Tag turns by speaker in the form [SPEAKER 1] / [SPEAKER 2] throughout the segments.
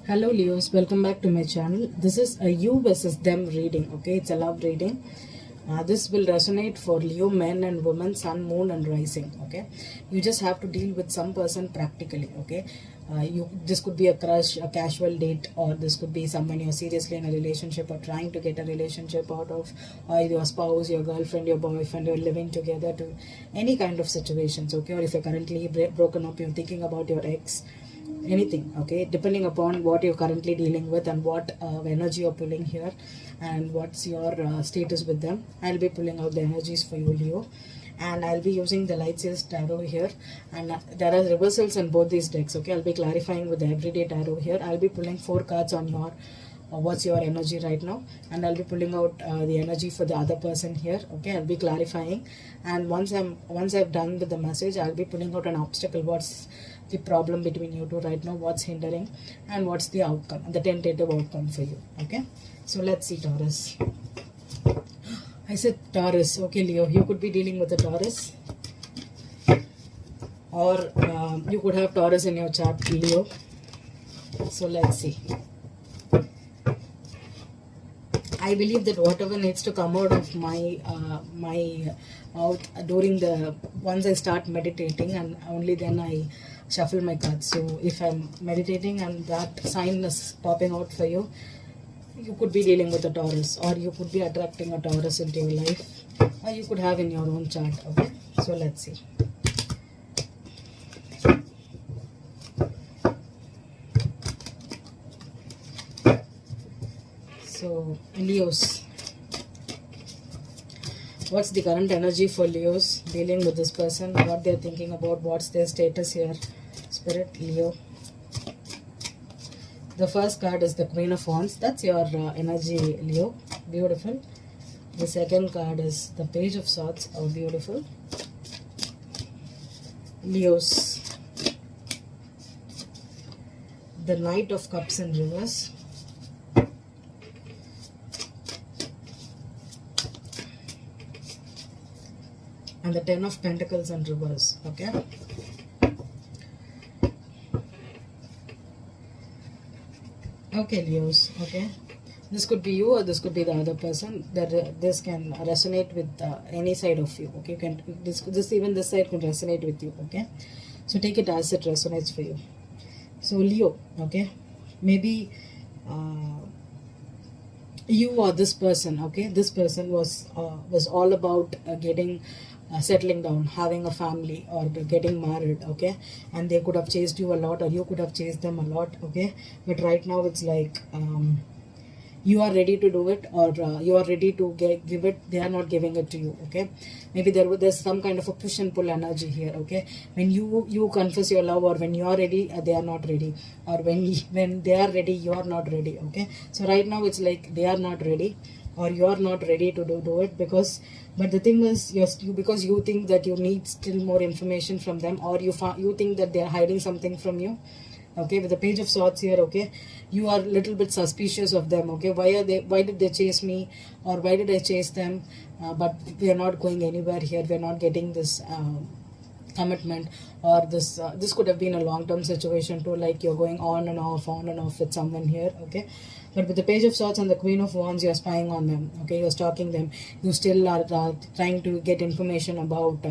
[SPEAKER 1] Hello Leos, welcome back to my channel. This is a you versus them reading, okay? It's a love reading. This will resonate for Leo men and women, sun, moon and rising, okay? You just have to deal with some person practically, okay? This could be a crush, a casual date, or this could be someone you're seriously in a relationship or trying to get a relationship out of, or your spouse, your girlfriend, your boyfriend, you're living together, to any kind of situations, okay? Or if you're currently broken up, you're thinking about your ex, anything, okay, depending upon what you're currently dealing with and what energy you're pulling here and what's your status with them. I'll be pulling out the energies for you, Leo, and I'll be using the light years tarot here, and there are reversals in both these decks, okay. I'll be clarifying with the everyday tarot here. I'll be pulling 4 cards on your what's your energy right now, and I'll be pulling out the energy for the other person here, okay. I'll be clarifying, and once I've done with the message, I'll be pulling out an obstacle. What's the problem between you two right now, what's hindering, and what's the outcome, the tentative outcome for you, okay. So let's see, Taurus. I said Taurus, okay. Leo, you could be dealing with a Taurus, or you could have Taurus in your chart, Leo. So let's see. I believe that whatever needs to come out of my mouth during the once I start meditating, and only then I shuffle my cards. So if I'm meditating and that sign is popping out for you, you could be dealing with a Taurus, or you could be attracting a Taurus into your life, or you could have in your own chart, okay. So let's see. So Leos, what's the current energy for Leos dealing with this person, what they're thinking about, what's their status here, Spirit, Leo. The first card is the Queen of Wands. That's your energy, Leo. Beautiful. The second card is the Page of Swords. Oh, beautiful. Leos. The Knight of Cups in reverse. And the 10 of Pentacles in reverse, okay. Okay, Leos, okay. This could be you, or this could be the other person. That this can resonate with any side of you, okay. You can even this side could resonate with you, okay. So take it as it resonates for you. So Leo, okay, maybe you or this person, okay, this person was all about getting settling down, having a family, or getting married, okay, and they could have chased you a lot, or you could have chased them a lot, okay. But right now it's like you are ready to do it, or you are ready to give it. They are not giving it to you, okay. Maybe there's some kind of a push and pull energy here, okay. When you confess your love, or when you are ready, they are not ready, or when they are ready, you are not ready, okay. So right now it's like they are not ready, or you are not ready to do it, because but the thing is, because you think that you need still more information from them, or you think that they are hiding something from you, okay. With the Page of Swords here, okay, you are a little bit suspicious of them, okay. Why did they chase me, or why did I chase them, but we are not going anywhere here, we are not getting this commitment, or this could have been a long-term situation too, like you're going on and off with someone here, okay. But with the Page of Swords and the Queen of Wands, you're spying on them, okay. You're stalking them. You still are trying to get information about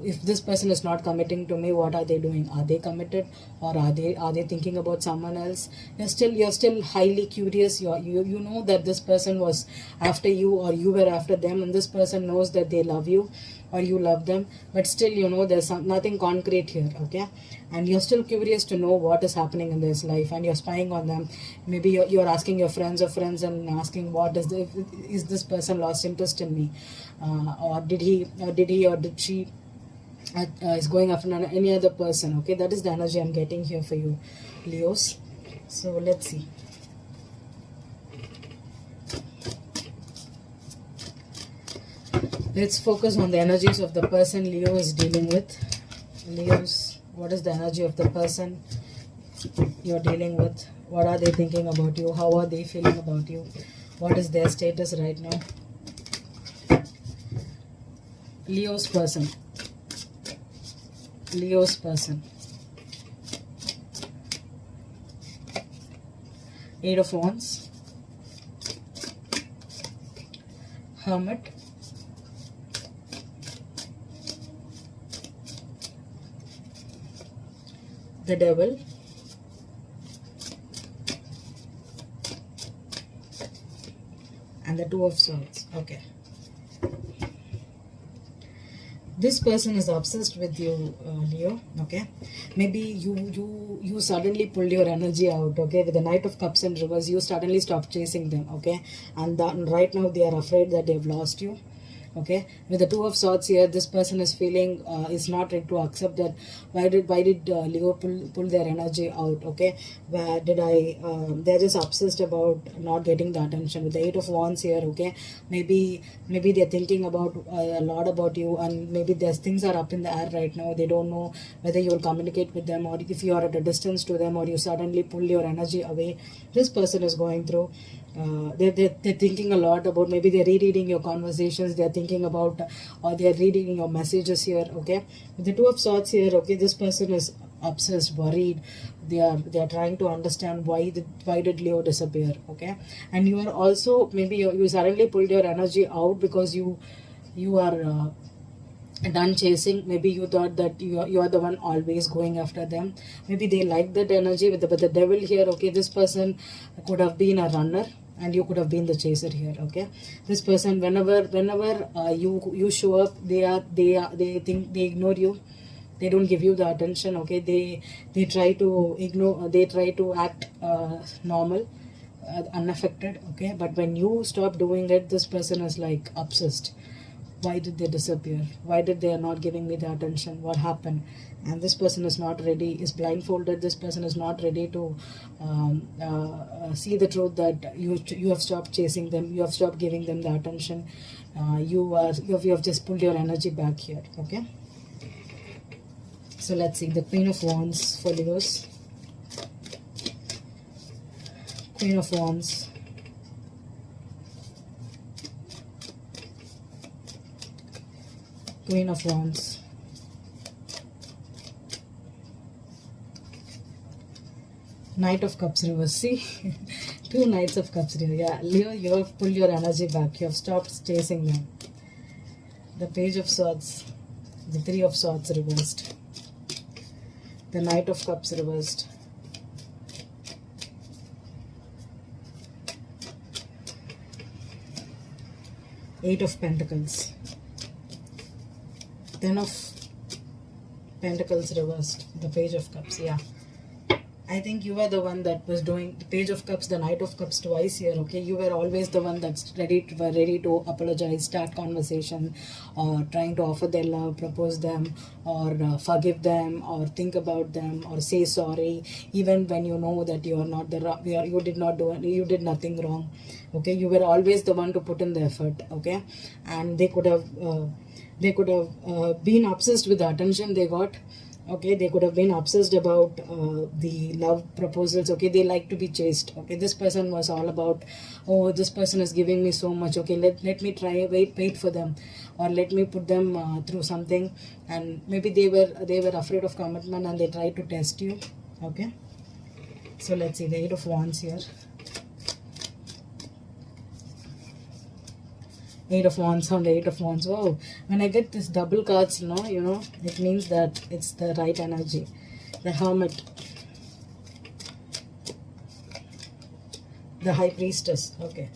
[SPEAKER 1] if this person is not committing to me, what are they doing? Are they committed, or are they thinking about someone else? You're still highly curious. You know that this person was after you, or you were after them, and this person knows that they love you, or you love them, but still there's nothing concrete here, okay. And you're still curious to know what is happening in this life, and you're spying on them. Maybe you're asking your friends and asking, is this person lost interest in me, or did he or did she is going after any other person, okay. That is the energy I'm getting here for you, Leos. So let's see. Let's focus on the energies of the person Leo is dealing with. Leos, what is the energy of the person you're dealing with? What are they thinking about you? How are they feeling about you? What is their status right now? Leo's person. Leo's person. Eight of Wands, Hermit, the Devil, and the Two of Swords. Okay. This person is obsessed with you, Leo. Okay, maybe you suddenly pulled your energy out. Okay, with the Knight of Cups in reverse, you suddenly stopped chasing them. Okay, and right now they are afraid that they've lost you. Okay, with the Two of Swords here, this person is feeling is not ready to accept that. Why did Leo pull their energy out? Okay, where did I they're just obsessed about not getting the attention. With the Eight of Wands here, okay, maybe they're thinking about a lot about you, and maybe there's things are up in the air right now. They don't know whether you'll communicate with them, or if you are at a distance to them, or you suddenly pull your energy away. This person is going through they're thinking a lot about, maybe they're rereading your conversations, they're thinking about, or they're reading your messages here. Okay, with the Two of Swords here, okay, this person is obsessed, worried. They are trying to understand why did Leo disappear. Okay, and you are also, maybe you suddenly pulled your energy out because you are done chasing. Maybe you thought that you are the one always going after them. Maybe they like that energy with the Devil here. Okay, this person could have been a runner and you could have been the chaser here. Okay, this person, whenever you show up, they think they ignore you. They don't give you the attention. Okay, they try to ignore, they try to act normal, unaffected. Okay, but when you stop doing it, this person is like obsessed. Why did they disappear? Why did they are not giving me the attention? What happened? And this person is not ready, is blindfolded. This person is not ready to see the truth that you have stopped chasing them. You have stopped giving them the attention. You have just pulled your energy back here. Okay. So let's see the Queen of Wands for Leos. Queen of Wands, Queen of Wands, Knight of Cups reverse. See, two Knights of Cups here. Yeah, Leo, you have pulled your energy back. You have stopped chasing them. The Page of Swords, the Three of Swords reversed, the Knight of Cups reversed, Eight of Pentacles, Ten of Pentacles reversed, the Page of Cups. Yeah, I think you were the one that was doing the Page of Cups, the Knight of Cups twice here. Okay, you were always the one that's ready to apologize, start conversation, or trying to offer their love, propose them, or forgive them, or think about them, or say sorry, even when you know that you are not you did not do, you did nothing wrong. Okay, you were always the one to put in the effort. Okay, and they could have been obsessed with the attention they got. Okay, they could have been obsessed about the love proposals. Okay, they like to be chased. Okay, this person was all about, oh, this person is giving me so much. Okay, let me try, wait for them, or let me put them through something. And maybe they were afraid of commitment and they tried to test you. Okay, so let's see the Eight of Wands here. Eight of Wands on the Eight of Wands. Wow, when I get this double cards, you know, it means that it's the right energy. The Hermit, the High Priestess. Okay,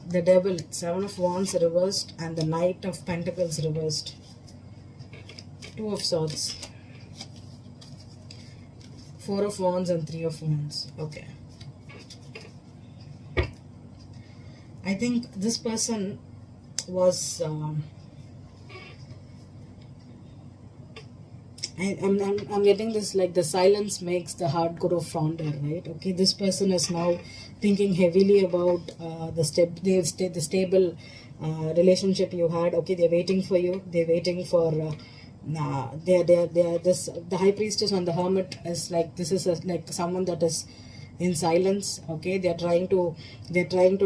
[SPEAKER 1] the Devil, Seven of Wands reversed, and the Knight of Pentacles reversed, Two of Swords, Four of Wands, and Three of Wands. Okay. I think this person was I'm getting this, like, the silence makes the heart grow fonder, right? Okay, this person is now thinking heavily about the stable relationship you had. Okay, they're waiting for you. They're waiting for they're this, the High Priestess and the Hermit is like, this is like someone that is in silence. Okay, they're trying to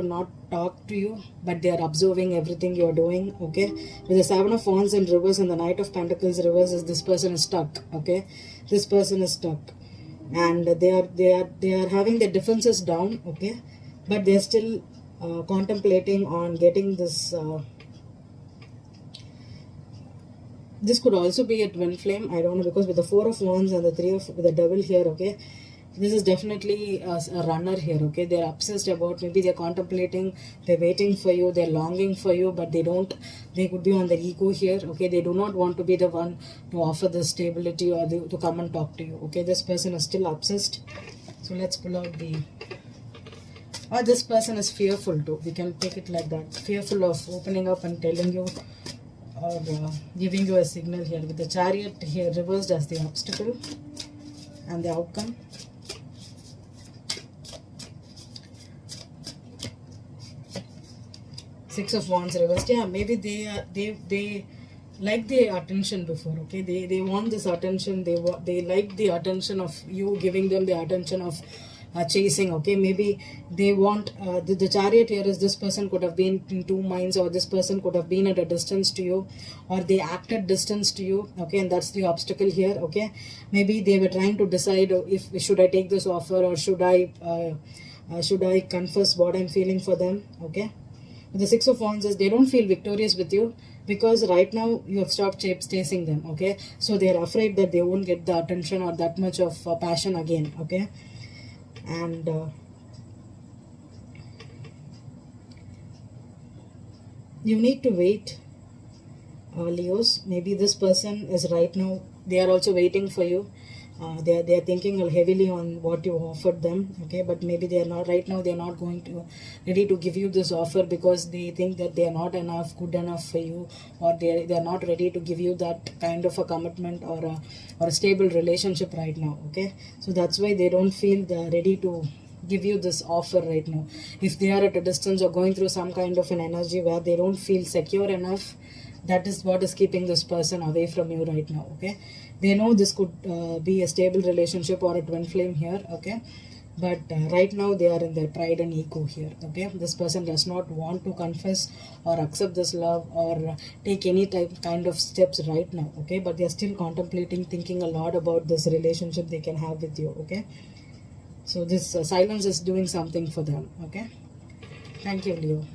[SPEAKER 1] not talk to you, but they are observing everything you're doing. Okay, with the Seven of Wands in reverse and the Knight of Pentacles reverse, is this person is stuck. Okay, this person is stuck, and they are having their defenses down. Okay, but they're still contemplating on getting this. This could also be a twin flame. I don't know, because with the Four of Wands and the Three of with the Devil here. Okay, this is definitely a runner here. Okay, they're obsessed about, maybe they're contemplating, they're waiting for you, they're longing for you, but they could be on their ego here. Okay, they do not want to be the one to offer the stability or to come and talk to you. Okay, this person is still obsessed. So let's pull out the, or this person is fearful too. We can take it like that, fearful of opening up and telling you, or giving you a signal here, with the Chariot here reversed as the obstacle and the outcome. Six of Wands reversed. Yeah, maybe they like the attention before. Okay, they want this attention. They like the attention of you, giving them the attention of chasing. Okay, maybe they want the Chariot here is, this person could have been in two minds, or this person could have been at a distance to you, or they acted distance to you. Okay, and that's the obstacle here. Okay, maybe they were trying to decide, if should I take this offer, or should I confess what I'm feeling for them. Okay, the Six of Wands is, they don't feel victorious with you, because right now you have stopped chasing them. Okay, so they are afraid that they won't get the attention or that much of passion again. Okay, and you need to wait, Leos. Maybe this person is right now, they are also waiting for you. They are thinking heavily on what you offered them. Okay, but maybe they are not right now, they are not going to ready to give you this offer, because they think that they are not good enough for you, or they are not ready to give you that kind of a commitment, or a stable relationship right now. Okay, so that's why they don't feel they are ready to give you this offer right now. If they are at a distance, or going through some kind of an energy where they don't feel secure enough, that is what is keeping this person away from you right now. Okay, they know this could be a stable relationship or a twin flame here. Okay, but right now they are in their pride and ego here. Okay, this person does not want to confess or accept this love, or take any kind of steps right now. Okay, but they are still contemplating, thinking a lot about this relationship they can have with you. Okay, so this silence is doing something for them. Okay, thank you, Leo.